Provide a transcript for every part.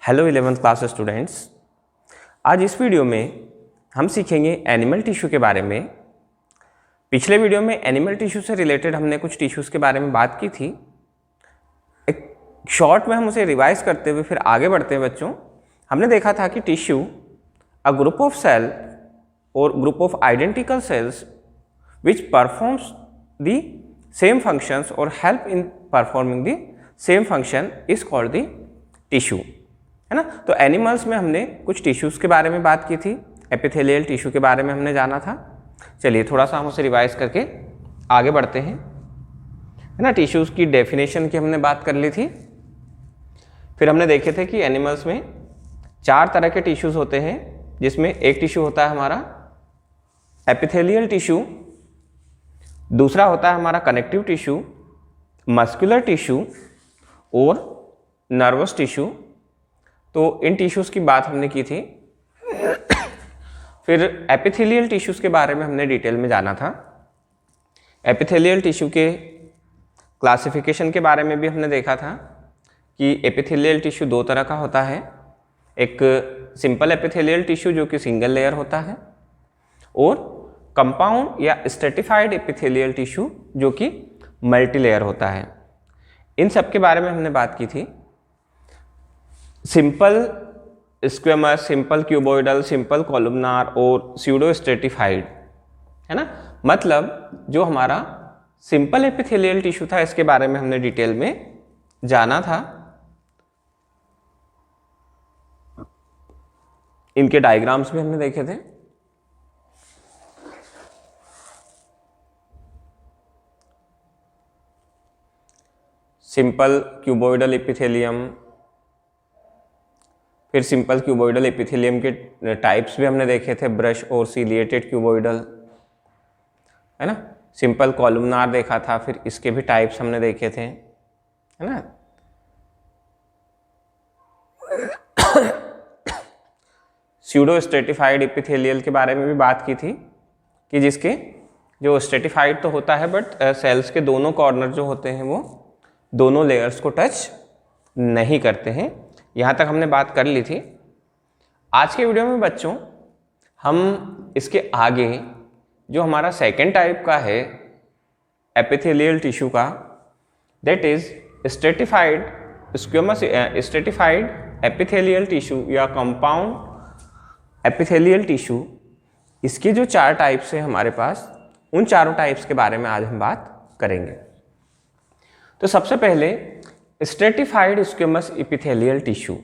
Hello 11th class students, आज इस video में हम सीखेंगे एनिमल टिश्यू के बारे में। पिछले वीडियो में एनिमल टिश्यू से रिलेटेड हमने कुछ टिश्यूज़ के बारे में बात की थी। एक शॉर्ट में हम उसे रिवाइज करते हुए फिर आगे बढ़ते हैं बच्चों। हमने देखा था कि tissue a group of cell और group of identical cells which performs the same functions और help in performing the same function is called the tissue, है ना। तो एनिमल्स में हमने कुछ टिश्यूज़ के बारे में बात की थी, एपिथेलियल टिश्यू के बारे में हमने जाना था। चलिए थोड़ा सा हम उसे रिवाइज करके आगे बढ़ते हैं, है ना। टिश्यूज़ की डेफिनेशन की हमने बात कर ली थी। फिर हमने देखे थे कि एनिमल्स में 4 तरह के टिश्यूज़ होते हैं, जिसमें एक टिश्यू होता है हमारा एपिथेलियल टिश्यू, दूसरा होता है हमारा कनेक्टिव टिश्यू, मस्कुलर टिश्यू और नर्वस टिश्यू। तो इन टिश्यूज़ की बात हमने की थी। फिर एपिथेलियल टिश्यूज़ के बारे में हमने डिटेल में जाना था। एपिथेलियल टिश्यू के क्लासिफिकेशन के बारे में भी हमने देखा था कि एपिथेलियल टिश्यू 2 तरह का होता है। एक सिंपल एपिथेलियल टिश्यू जो कि सिंगल लेयर होता है, और कंपाउंड या स्ट्रेटिफाइड एपिथेलियल टिश्यू जो कि मल्टी लेयर होता है। इन सब के बारे में हमने बात की थी। Simple squamous, simple cuboidal, simple columnar और स्यूडो स्ट्रेटिफाइड, है ना। मतलब जो हमारा सिंपल एपिथेलियल टिश्यू था, इसके बारे में हमने डिटेल में जाना था। इनके डायग्राम्स भी हमने देखे थे। सिंपल क्यूबोइडल एपिथेलियम, फिर सिंपल क्यूबोइडल एपिथेलियम के टाइप्स भी हमने देखे थे, ब्रश और सीलिएटेड क्यूबोइडल, है ना। सिंपल कॉलमनार देखा था, फिर इसके भी टाइप्स हमने देखे थे, है ना। स्यूडो स्ट्रेटिफाइड एपिथेलियल के बारे में भी बात की थी कि जिसके जो स्ट्रेटिफाइड तो होता है, बट सेल्स के दोनों कॉर्नर जो होते हैं वो दोनों लेयर्स को टच नहीं करते हैं। यहाँ तक हमने बात कर ली थी। आज के वीडियो में बच्चों हम इसके आगे जो हमारा सेकेंड टाइप का है एपिथेलियल टिश्यू का, that is stratified squamous stratified epithelial tissue या कंपाउंड एपिथेलियल टिश्यू, इसके जो 4 टाइप्स हैं हमारे पास, उन चारों टाइप्स के बारे में आज हम बात करेंगे। तो सबसे पहले स्ट्रेटिफाइड स्क्वेमस एपिथेलियल टिश्यू,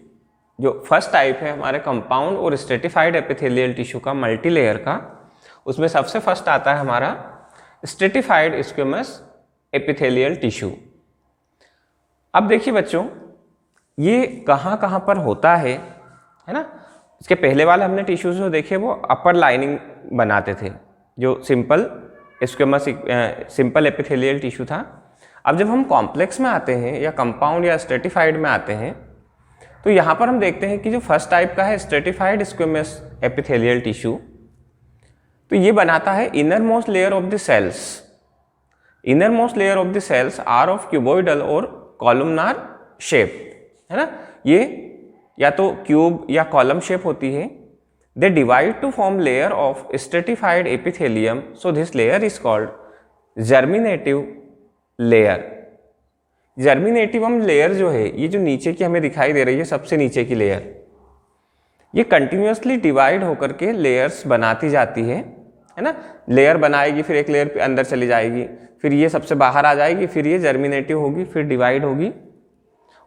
जो फर्स्ट टाइप है हमारे कंपाउंड और स्ट्रेटिफाइड एपिथेलियल टिश्यू का, मल्टी लेयर का, उसमें सबसे फर्स्ट आता है हमारा स्ट्रेटिफाइड स्क्वेमस एपिथेलियल टिश्यू। अब देखिए बच्चों, ये कहाँ कहाँ पर होता है ना। इसके पहले वाले हमने टिश्यूज जो देखे वो अपर लाइनिंग बनाते थे, जो simple squamous simple epithelial tissue था। अब जब हम कॉम्प्लेक्स में आते हैं या कंपाउंड या स्ट्रेटिफाइड में आते हैं, तो यहाँ पर हम देखते हैं कि जो फर्स्ट टाइप का है स्ट्रेटिफाइड स्क्वेमस एपिथेलियल टिश्यू, तो ये बनाता है inner most layer of the cells. Inner most layer of the cells are of cuboidal और कॉलमनार शेप, है ना। ये या तो क्यूब या कॉलम शेप होती है। They divide to form layer of stratified epithelium, so this layer is called germinative layer. Germinativum layer जो है, ये जो नीचे की हमें दिखाई दे रही है, सबसे नीचे की लेयर, ये कंटिन्यूअसली डिवाइड होकर के लेयर्स बनाती जाती है ना। लेयर बनाएगी, फिर एक लेयर पे अंदर चली जाएगी, फिर ये सबसे बाहर आ जाएगी, फिर ये जर्मिनेटिव होगी, फिर डिवाइड होगी,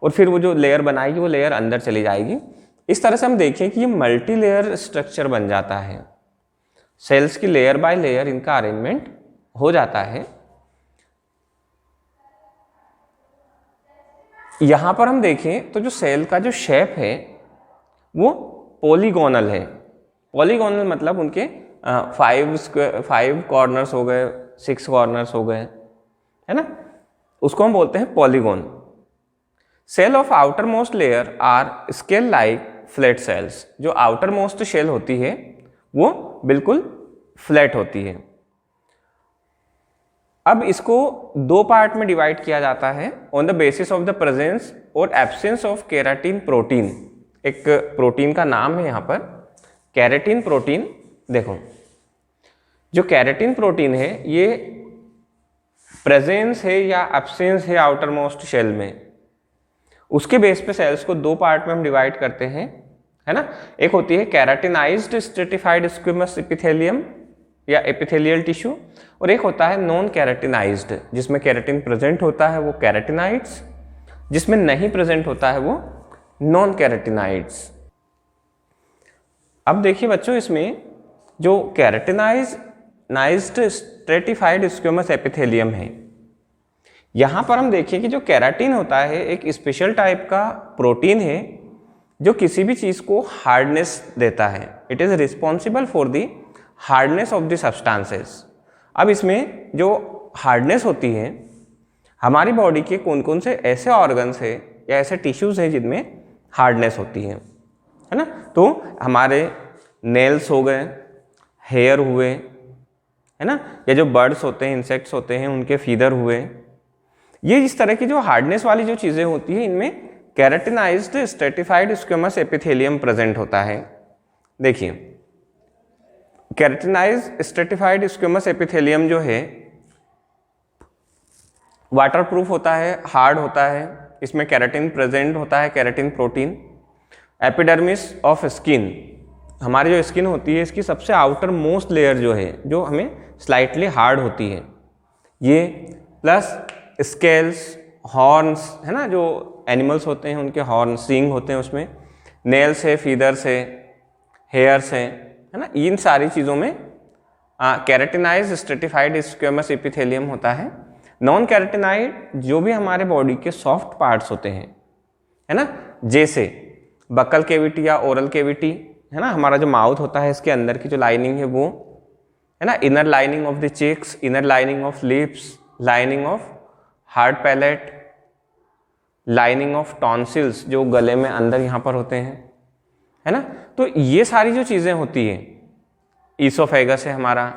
और फिर वो जो लेयर बनाएगी वो लेयर अंदर चली जाएगी। इस तरह से हम देखें कि ये मल्टी लेयर स्ट्रक्चर बन जाता है। सेल्स की लेयर बाय लेयर इनका अरेंजमेंट हो जाता है। यहाँ पर हम देखें तो जो सेल का जो शेप है वो पॉलीगोनल है। पॉलीगोनल मतलब उनके 5 कॉर्नर्स हो गए, 6 कॉर्नर्स हो गए, है ना। उसको हम बोलते हैं polygon. Cell of outer most layer are scale like flat cells. जो आउटर मोस्ट शेल होती है वो बिल्कुल फ्लैट होती है। अब इसको 2 पार्ट में डिवाइड किया जाता है on the basis of the presence और एब्सेंस ऑफ केराटिन प्रोटीन एक प्रोटीन का नाम है यहाँ पर केराटिन प्रोटीन। देखो जो केराटिन प्रोटीन है ये प्रेजेंस है या एब्सेंस है आउटर मोस्ट सेल में, उसके बेस पे सेल्स को दो पार्ट में हम डिवाइड करते हैं, है ना। एक होती है केराटिनाइज्ड स्ट्रेटिफाइड स्क्विमस एपिथेलियम या एपिथेलियल टिश्यू, और एक होता है नॉन केराटिनाइज्ड जिसमें केराटिन प्रेजेंट होता है वो केराटिनाइड्स, जिसमें नहीं प्रेजेंट होता है वो नॉन केराटिनाइड्स। अब देखिए बच्चों, इसमें जो केराटिनाइज्ड स्ट्रेटिफाइड स्क्विमस एपिथेलियम है, यहाँ पर हम देखिए कि जो केराटिन होता है एक स्पेशल टाइप का प्रोटीन है जो किसी भी चीज़ को हार्डनेस देता है। It is responsible for the hardness of the substances. अब इसमें जो हार्डनेस होती है, हमारी बॉडी के कौन कौन से ऐसे ऑर्गन्स है या ऐसे टिश्यूज़ हैं जिनमें हार्डनेस होती है ना। तो हमारे नेल्स हो गए, हेयर हुए, है ना, या जो बर्ड्स होते हैं, इंसेक्ट्स होते हैं, उनके फीदर हुए, ये इस तरह की जो हार्डनेस वाली जो चीज़ें होती हैं इनमें keratinised stratified squamous epithelium present होता है। देखिए केराटिनाइज्ड स्ट्रेटिफाइड स्क्विमस एपिथेलियम जो है वाटरप्रूफ होता है, हार्ड होता है, इसमें केराटिन प्रेजेंट होता है, keratin protein. Epidermis of skin, हमारी जो स्किन होती है इसकी सबसे आउटर मोस्ट लेयर जो है जो हमें स्लाइटली हार्ड होती है, ये प्लस स्केल्स, हॉर्न्स, है ना, जो एनिमल्स होते हैं उनके हॉर्न, सींग होते हैं उसमें, नेल्स है, फीदर्स है, हेयर्स है ना, इन सारी चीज़ों में केराटिनाइज्ड स्ट्रेटिफाइड स्क्विमस एपिथेलियम होता है। नॉन केराटिनाइड जो भी हमारे बॉडी के सॉफ्ट पार्ट्स होते हैं, है ना, जैसे बकल केविटी या ओरल केविटी, है ना, हमारा जो माउथ होता है इसके अंदर की जो लाइनिंग है वो, है ना, inner lining of the cheeks, inner lining of lips, lining of hard palate, lining of tonsils जो गले में अंदर यहाँ पर होते हैं, है ना। तो ये सारी जो चीज़ें होती है, ईसोफेगस है हमारा,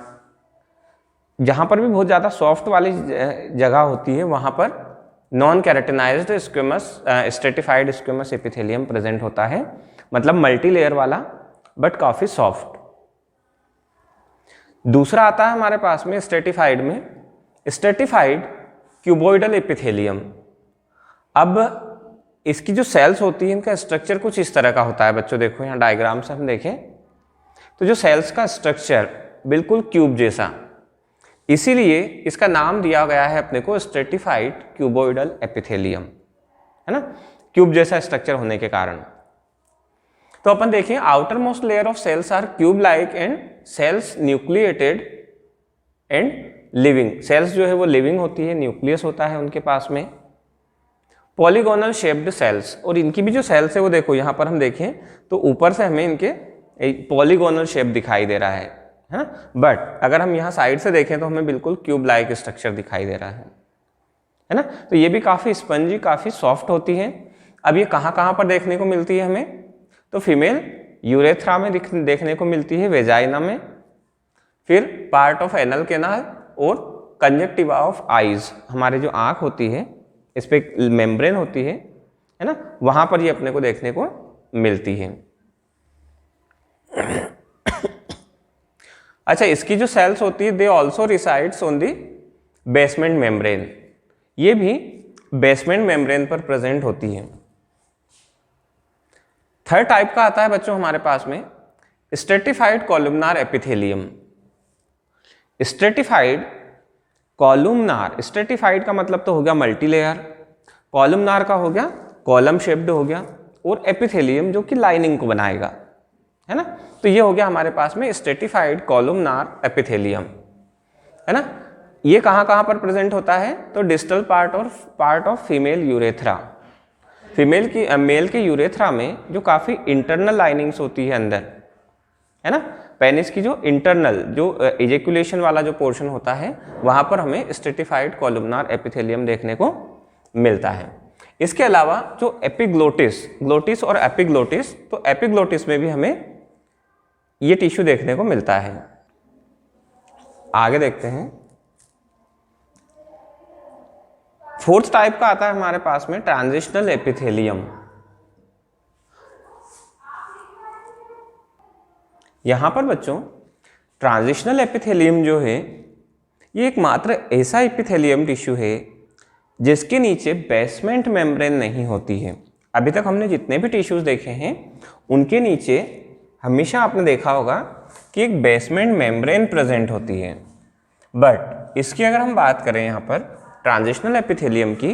जहाँ पर भी बहुत ज़्यादा सॉफ्ट वाली जगह होती है वहाँ पर non keratinised squamous stratified squamous epithelium present होता है, मतलब मल्टी लेयर वाला बट काफ़ी सॉफ्ट। दूसरा आता है हमारे पास में स्ट्रेटिफाइड में स्ट्रेटिफाइड क्यूबोइडल एपिथेलियम। अब इसकी जो सेल्स होती है इनका स्ट्रक्चर कुछ इस तरह का होता है बच्चों। देखो यहाँ डायग्राम से हम देखें तो जो सेल्स का स्ट्रक्चर बिल्कुल क्यूब जैसा, इसीलिए इसका नाम दिया गया है अपने को स्ट्रेटिफाइड क्यूबोइडल एपिथेलियम, है ना, क्यूब जैसा स्ट्रक्चर होने के कारण। तो अपन देखें outer most layer of cells are cube like and cells nucleated and living. Cells जो है वो लिविंग होती है, न्यूक्लियस होता है उनके पास में। पॉलीगोनल शेप्ड सेल्स, और इनकी भी जो सेल्स है वो देखो यहाँ पर हम देखें तो ऊपर से हमें इनके पॉलीगोनल शेप दिखाई दे रहा है ना, बट अगर हम यहाँ साइड से देखें तो हमें बिल्कुल क्यूब लाइक स्ट्रक्चर दिखाई दे रहा है ना। तो ये भी काफ़ी स्पंजी, काफ़ी सॉफ्ट होती है। अब ये कहाँ कहाँ पर देखने को मिलती है हमें, तो फीमेल यूरेथ्रा में देखने को मिलती है, वेजाइना में, फिर पार्ट ऑफ एनल कैनाल और कंजक्टिवा ऑफ आईज, हमारे जो आँख होती है इस पर मेम्ब्रेन होती है ना, वहाँ पर ये अपने को देखने को मिलती है। अच्छा, इसकी जो सेल्स होती है they also resides on the basement membrane, ये भी बेसमेंट मेम्ब्रेन पर प्रेजेंट होती है। थर्ड टाइप का आता है बच्चों हमारे पास में stratified columnar epithelium. Stratified columnar, stratified का मतलब तो हो गया मल्टी लेयर, कॉलमनार का हो गया कॉलम शेप्ड हो गया, और एपिथेलियम जो कि लाइनिंग को बनाएगा, है ना। तो ये हो गया हमारे पास में स्ट्रेटिफाइड कॉलमनार एपिथेलियम, है ना। ये कहाँ कहाँ पर प्रेजेंट होता है, तो distal part of female urethra, male के यूरेथ्रा में जो काफ़ी इंटरनल लाइनिंग्स होती है अंदर, है ना, पेनिस की जो इंटरनल जो इजेकुलेशन वाला जो पोर्शन होता है वहाँ पर हमें स्ट्रेटिफाइड कॉलमनार एपिथेलियम देखने को मिलता है। इसके अलावा जो एपिग्लोटिस, ग्लोटिस और एपिग्लोटिस, तो एपिग्लोटिस में भी हमें ये टिश्यू देखने को मिलता है। आगे देखते हैं, फोर्थ टाइप का आता है हमारे पास में ट्रांजिशनल एपिथेलियम। यहाँ पर बच्चों ट्रांजिशनल एपिथेलियम जो है ये एकमात्र ऐसा एपिथेलियम टिश्यू है जिसके नीचे बेसमेंट मेम्ब्रेन नहीं होती है। अभी तक हमने जितने भी टिश्यूज देखे हैं उनके नीचे हमेशा आपने देखा होगा कि एक बेसमेंट मेम्ब्रेन प्रेजेंट होती है, बट इसकी अगर हम बात करें यहाँ पर ट्रांजिशनल एपिथेलियम की,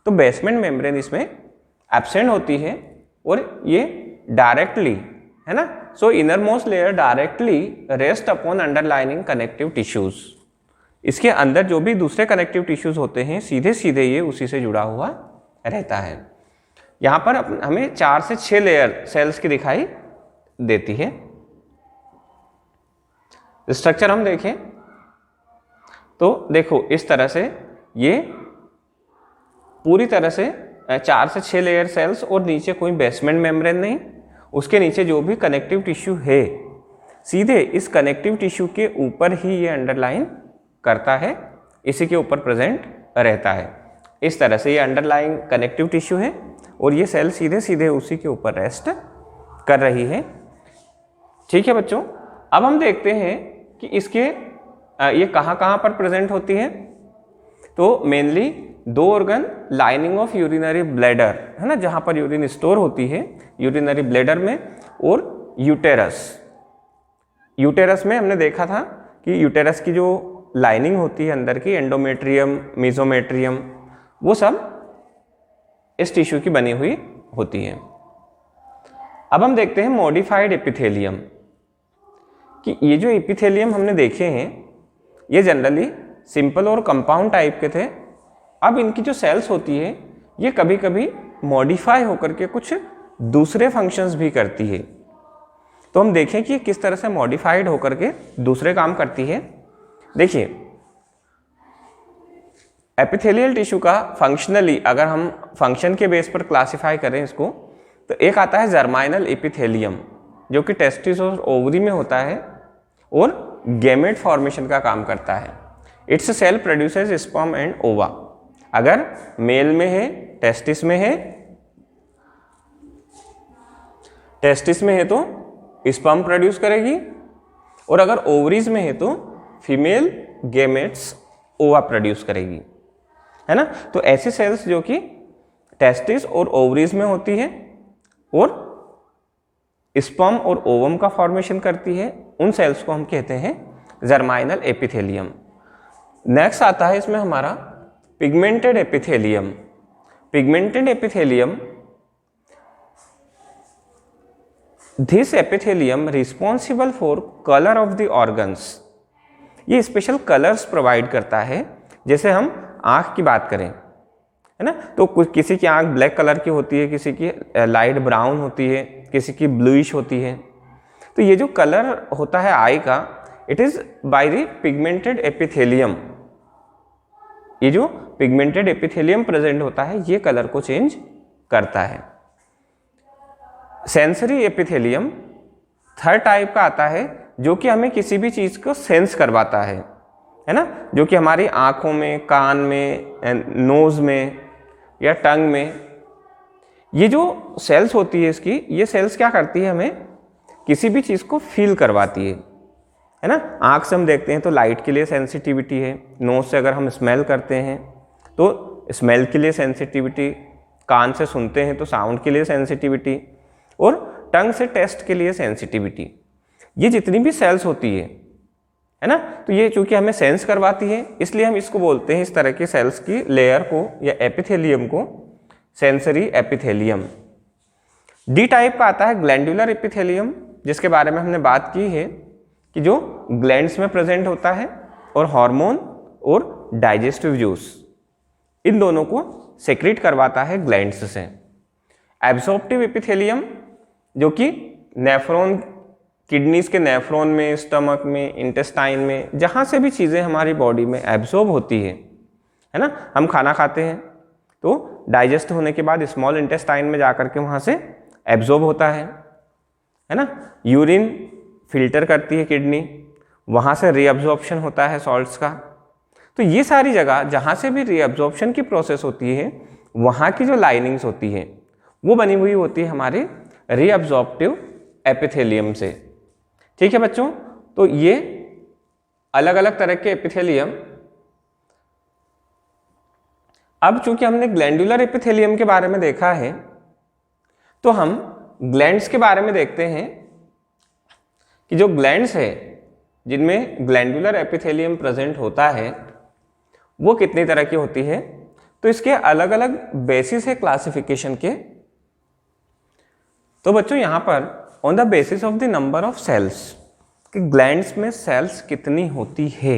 तो बेसमेंट मेम्ब्रेन इसमें एब्सेंट होती है और ये डायरेक्टली, है ना, सो inner most layer directly rest upon underlining connective tissues. इसके अंदर जो भी दूसरे कनेक्टिव टिश्यूज होते हैं सीधे सीधे ये उसी से जुड़ा हुआ रहता है। यहाँ पर हमें 4 से 6 लेयर सेल्स की दिखाई देती है। स्ट्रक्चर हम देखें तो देखो इस तरह से ये पूरी तरह से 4 से 6 लेयर सेल्स और नीचे कोई बेसमेंट मेम्ब्रेन नहीं, उसके नीचे जो भी कनेक्टिव टिश्यू है सीधे इस कनेक्टिव टिश्यू के ऊपर ही ये अंडरलाइन करता है, इसी के ऊपर प्रेजेंट रहता है। इस तरह से ये अंडरलाइन कनेक्टिव टिश्यू है और ये सेल सीधे सीधे उसी के ऊपर रेस्ट कर रही है। ठीक है बच्चों, अब हम देखते हैं कि इसके ये कहाँ कहाँ पर प्रेजेंट होती है। तो mainly 2 organ lining of urinary bladder, है ना, जहाँ पर यूरिन स्टोर होती है यूरिनरी ब्लैडर में, और यूटेरस। यूटेरस में हमने देखा था कि यूटेरस की जो लाइनिंग होती है अंदर की, एंडोमेट्रियम, मेसोमेट्रियम, वो सब इस टिश्यू की बनी हुई होती है। अब हम देखते हैं मॉडिफाइड एपिथेलियम, कि ये जो एपिथेलियम हमने देखे हैं ये जनरली सिंपल और कंपाउंड टाइप के थे। अब इनकी जो सेल्स होती है ये कभी कभी मॉडिफाई होकर के कुछ दूसरे फंक्शंस भी करती है। तो हम देखें कि किस तरह से मॉडिफाइड होकर के दूसरे काम करती है। देखिए, एपिथेलियल टिश्यू का फंक्शनली अगर हम फंक्शन के बेस पर क्लासिफाई करें इसको, तो एक आता है जर्माइनल एपिथेलियम जो कि टेस्टिस और ओवरी में होता है और गैमेट फॉर्मेशन का काम करता है। Its cell produces sperm and ova. अगर मेल में है, टेस्टिस में है, टेस्टिस में है तो स्पर्म प्रोड्यूस करेगी, और अगर ओवरीज में है तो फीमेल गैमेट्स ओवा प्रोड्यूस करेगी, है ना। तो ऐसी सेल्स जो कि टेस्टिस और ओवरीज में होती है और स्पर्म और ओवम का फॉर्मेशन करती है, उन सेल्स को हम कहते हैं जर्माइनल एपिथेलियम। नेक्स्ट आता है इसमें हमारा pigmented epithelium. Pigmented epithelium, this epithelium responsible for colour of the organs. ये स्पेशल कलर्स प्रोवाइड करता है। जैसे हम आँख की बात करें, है ना, तो कुछ किसी की आँख ब्लैक कलर की होती है, किसी की लाइट ब्राउन होती है, किसी की ब्लूइश होती है। तो ये जो कलर होता है आई का, it is by the pigmented epithelium. ये जो पिगमेंटेड एपिथेलियम प्रेजेंट होता है ये कलर को चेंज करता है। सेंसरी एपिथेलियम थर्ड टाइप का आता है जो कि हमें किसी भी चीज को सेंस करवाता है ना, जो कि हमारी आंखों में, कान में, नोज में या टंग में। ये जो सेल्स होती है इसकी, ये सेल्स क्या करती है, हमें किसी भी चीज को फील करवाती है ना। आंख से हम देखते हैं तो लाइट के लिए सेंसिटिविटी है, नोज से अगर हम स्मेल करते हैं तो स्मेल के लिए सेंसिटिविटी, कान से सुनते हैं तो साउंड के लिए सेंसिटिविटी, और टंग से टेस्ट के लिए सेंसिटिविटी। ये जितनी भी सेल्स होती है ना, तो ये चूंकि हमें सेंस करवाती है इसलिए हम इसको बोलते हैं, इस तरह की सेल्स की लेयर को या एपिथेलियम को, सेंसरी एपिथेलियम। डी टाइप का आता है ग्लैंडुलर एपिथेलियम, जिसके बारे में हमने बात की है कि जो ग्लैंड्स में प्रेजेंट होता है और हार्मोन और डाइजेस्टिव जूस इन दोनों को सेक्रेट करवाता है ग्लैंड्स से। एब्सॉर्प्टिव एपिथेलियम जो कि नेफ्रॉन, किडनीज के नेफ्रॉन में, स्टमक में, इंटेस्टाइन में, जहाँ से भी चीज़ें हमारी बॉडी में एब्सॉर्ब होती है ना, हम खाना खाते हैं तो डाइजेस्ट होने के बाद स्मॉल इंटेस्टाइन में जाकर के वहाँ से एब्सॉर्ब होता है ना। यूरिन फिल्टर करती है किडनी, वहाँ से रीअब्जॉर्प्शन होता है सॉल्ट्स का। तो ये सारी जगह जहाँ से भी रीअब्जॉर्प्शन की प्रोसेस होती है वहाँ की जो लाइनिंग्स होती है वो बनी हुई होती है हमारे रीअब्जॉर्प्टिव एपिथेलियम से। ठीक है बच्चों, तो ये अलग अलग तरह के एपिथेलियम। अब चूंकि हमने ग्लैंडुलर एपिथेलियम के बारे में देखा है, तो हम ग्लैंड्स के बारे में देखते हैं कि जो ग्लैंड्स है जिनमें ग्लैंडुलर एपिथेलियम प्रेजेंट होता है वो कितनी तरह की होती है। तो इसके अलग अलग बेसिस है क्लासिफिकेशन के। तो बच्चों यहाँ पर on the basis of the number of cells, कि ग्लैंड्स में सेल्स कितनी होती है,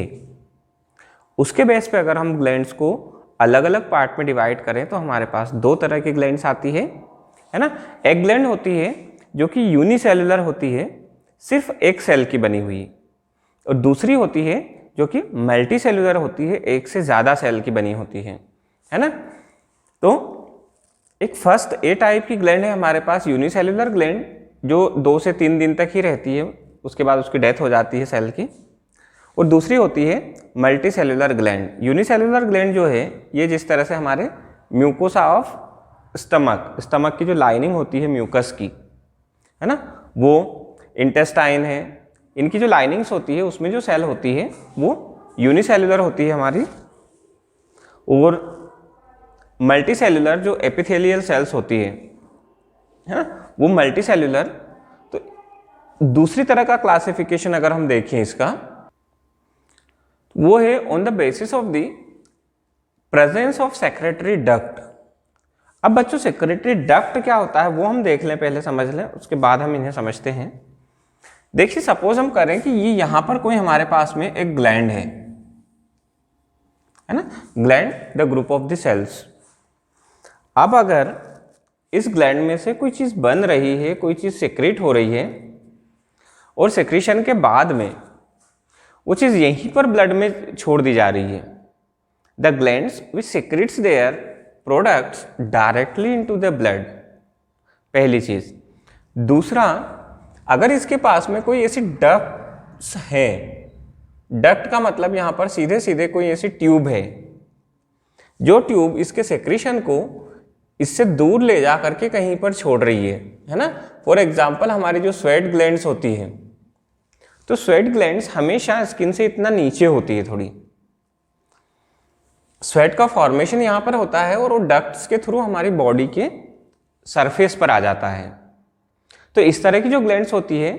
उसके बेस पे अगर हम ग्लैंड्स को अलग अलग पार्ट में डिवाइड करें तो हमारे पास दो तरह की ग्लैंड्स आती है ना। एक ग्लैंड होती है जो कि यूनिसेलुलर होती है, सिर्फ एक सेल की बनी हुई, और दूसरी होती है जो कि मल्टी सेलुलर होती है, एक से ज़्यादा सेल की बनी होती है ना। तो एक फर्स्ट ए टाइप की ग्लैंड है हमारे पास यूनिसेलुलर ग्लैंड, जो 2 से 3 दिन तक ही रहती है, उसके बाद उसकी डेथ हो जाती है सेल की। और दूसरी होती है multi cellular gland. Unicellular gland जो है ये जिस तरह से हमारे म्यूकोसा ऑफ स्टमक की जो लाइनिंग होती है म्यूकस की, है ना, वो इंटेस्टाइन है, इनकी जो लाइनिंग्स होती है उसमें जो सेल होती है वो यूनिसेलुलर होती है हमारी। और मल्टी सेलुलर जो एपिथेलियल सेल्स होती है ना, वो मल्टी सेलुलर। तो दूसरी तरह का क्लासिफिकेशन अगर हम देखें इसका, वो है on the basis of the presence of secretary duct. अब बच्चों सेक्रेटरी डक्ट क्या होता है वो हम देख लें, पहले समझ लें, उसके बाद हम इन्हें समझते हैं। देखिए सपोज हम करें कि ये यहां पर कोई हमारे पास में एक ग्लैंड है ना, gland the group of the cells. अब अगर इस ग्लैंड में से कोई चीज बन रही है, कोई चीज सेक्रेट हो रही है, और सेक्रेशन के बाद में वो चीज यहीं पर ब्लड में छोड़ दी जा रही है, the glands which secrets their products directly into the blood, पहली चीज। दूसरा, अगर इसके पास में कोई ऐसी डक्ट्स है, डक्ट का मतलब यहां पर सीधे सीधे कोई ऐसी ट्यूब है, जो ट्यूब इसके सेक्रेशन को इससे दूर ले जा करके कहीं पर छोड़ रही है ना। फॉर एग्जाम्पल हमारी जो स्वेट ग्लैंड्स होती है, तो स्वेट ग्लैंड्स हमेशा स्किन से इतना नीचे होती है थोड़ी, स्वेट का फॉर्मेशन यहाँ पर होता है और वो डक्ट्स के थ्रू हमारी बॉडी के सरफेस पर आ जाता है। तो इस तरह की जो ग्लैंड्स होती है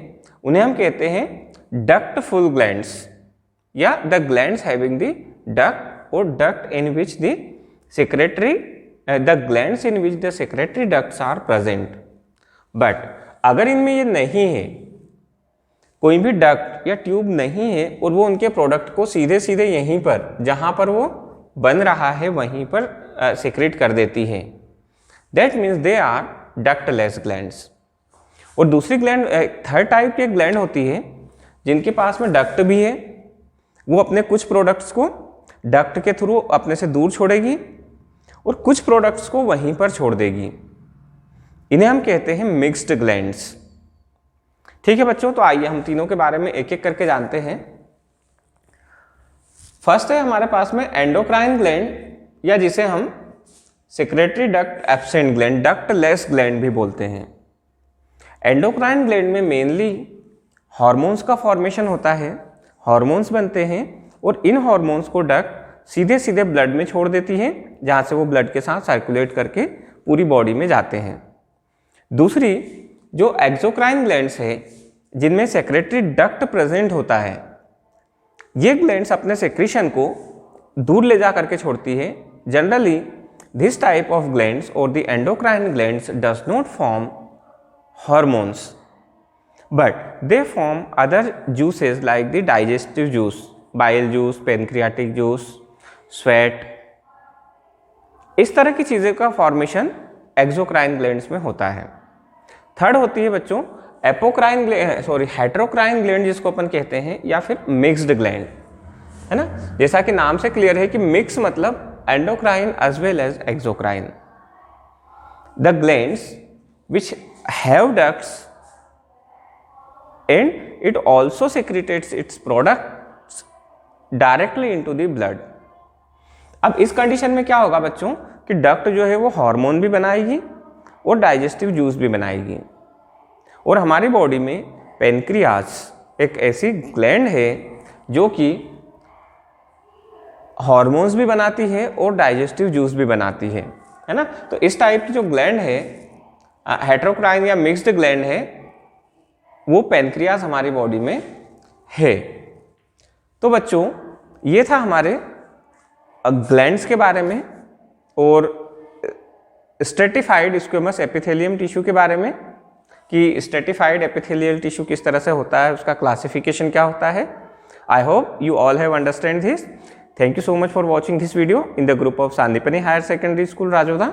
उन्हें हम कहते हैं डक्टफुल ग्लैंड्स, या the glands having the duct, और duct in which the secretory the glands in which the secretory ducts are present. But अगर इनमें ये नहीं है, कोई भी डक्ट या ट्यूब नहीं है, और वो उनके प्रोडक्ट को सीधे सीधे यहीं पर जहां पर वो बन रहा है वहीं पर सेक्रेट कर देती है, that means they are ductless glands. और दूसरी ग्लैंड, थर्ड टाइप की ग्लैंड होती है जिनके पास में डक्ट भी है, वो अपने कुछ प्रोडक्ट्स को डक्ट के थ्रू अपने से दूर छोड़ेगी और कुछ प्रोडक्ट्स को वहीं पर छोड़ देगी। इन्हें हम कहते हैं मिक्स्ड ग्लैंड्स। ठीक है बच्चों, तो आइए हम तीनों के बारे में एक एक करके जानते हैं। फर्स्ट है हमारे पास में एंडोक्राइन ग्लैंड, या जिसे हम secretary duct absent gland, ductless gland भी बोलते हैं। एंडोक्राइन ग्लैंड में मेनली हार्मोन्स का फॉर्मेशन होता है, हार्मोन्स बनते हैं, और इन हार्मोन्स को डक्ट सीधे सीधे ब्लड में छोड़ देती है, जहां से वो ब्लड के साथ सर्कुलेट करके पूरी बॉडी में जाते हैं। दूसरी जो एक्सोक्राइन ग्लैंड्स है, जिनमें सेक्रेटरी डक्ट प्रेजेंट होता है, ये ग्लैंड्स अपने सेक्रेशन को दूर ले जा करके छोड़ती है। Generally this type of glands और the endocrine glands does not form hormones, but they form other juices like the digestive juice, bile juice, pancreatic juice, sweat। इस तरह की चीज़ें का फॉर्मेशन एक्सोक्राइन ग्लैंड्स में होता है। थर्ड होती है बच्चों एपोक्राइन ग्लैंड, हेटेरोक्राइन ग्लैंड जिसको अपन कहते हैं, या फिर मिक्स्ड ग्लैंड, है ना। जैसा कि नाम से क्लियर है कि मिक्स मतलब endocrine as well as exocrine. The glands which have ducts and it also secretes its products directly into the blood। अब इस कंडीशन में क्या होगा बच्चों कि डक्ट जो है वो हार्मोन भी बनाएगी और डाइजेस्टिव जूस भी बनाएगी, और हमारी बॉडी में पेनक्रियाज एक ऐसी ग्लैंड है जो कि हार्मोन्स भी बनाती है और डाइजेस्टिव जूस भी बनाती है ना। तो इस टाइप की जो ग्लैंड है, हेटेरोक्राइन या मिक्स्ड ग्लैंड है, वो पैनक्रियाज हमारी बॉडी में है। तो बच्चों ये था हमारे ग्लैंड्स के बारे में और स्ट्रेटिफाइड स्क्वेमस एपिथेलियम टिश्यू के बारे में कि स्ट्रेटिफाइड एपिथेलियल टिश्यू किस तरह से होता है, उसका क्लासिफिकेशन क्या होता है। I hope you all have understand this. Thank you so much for watching this video in the group of Sandipani Higher Secondary School, Rajodha.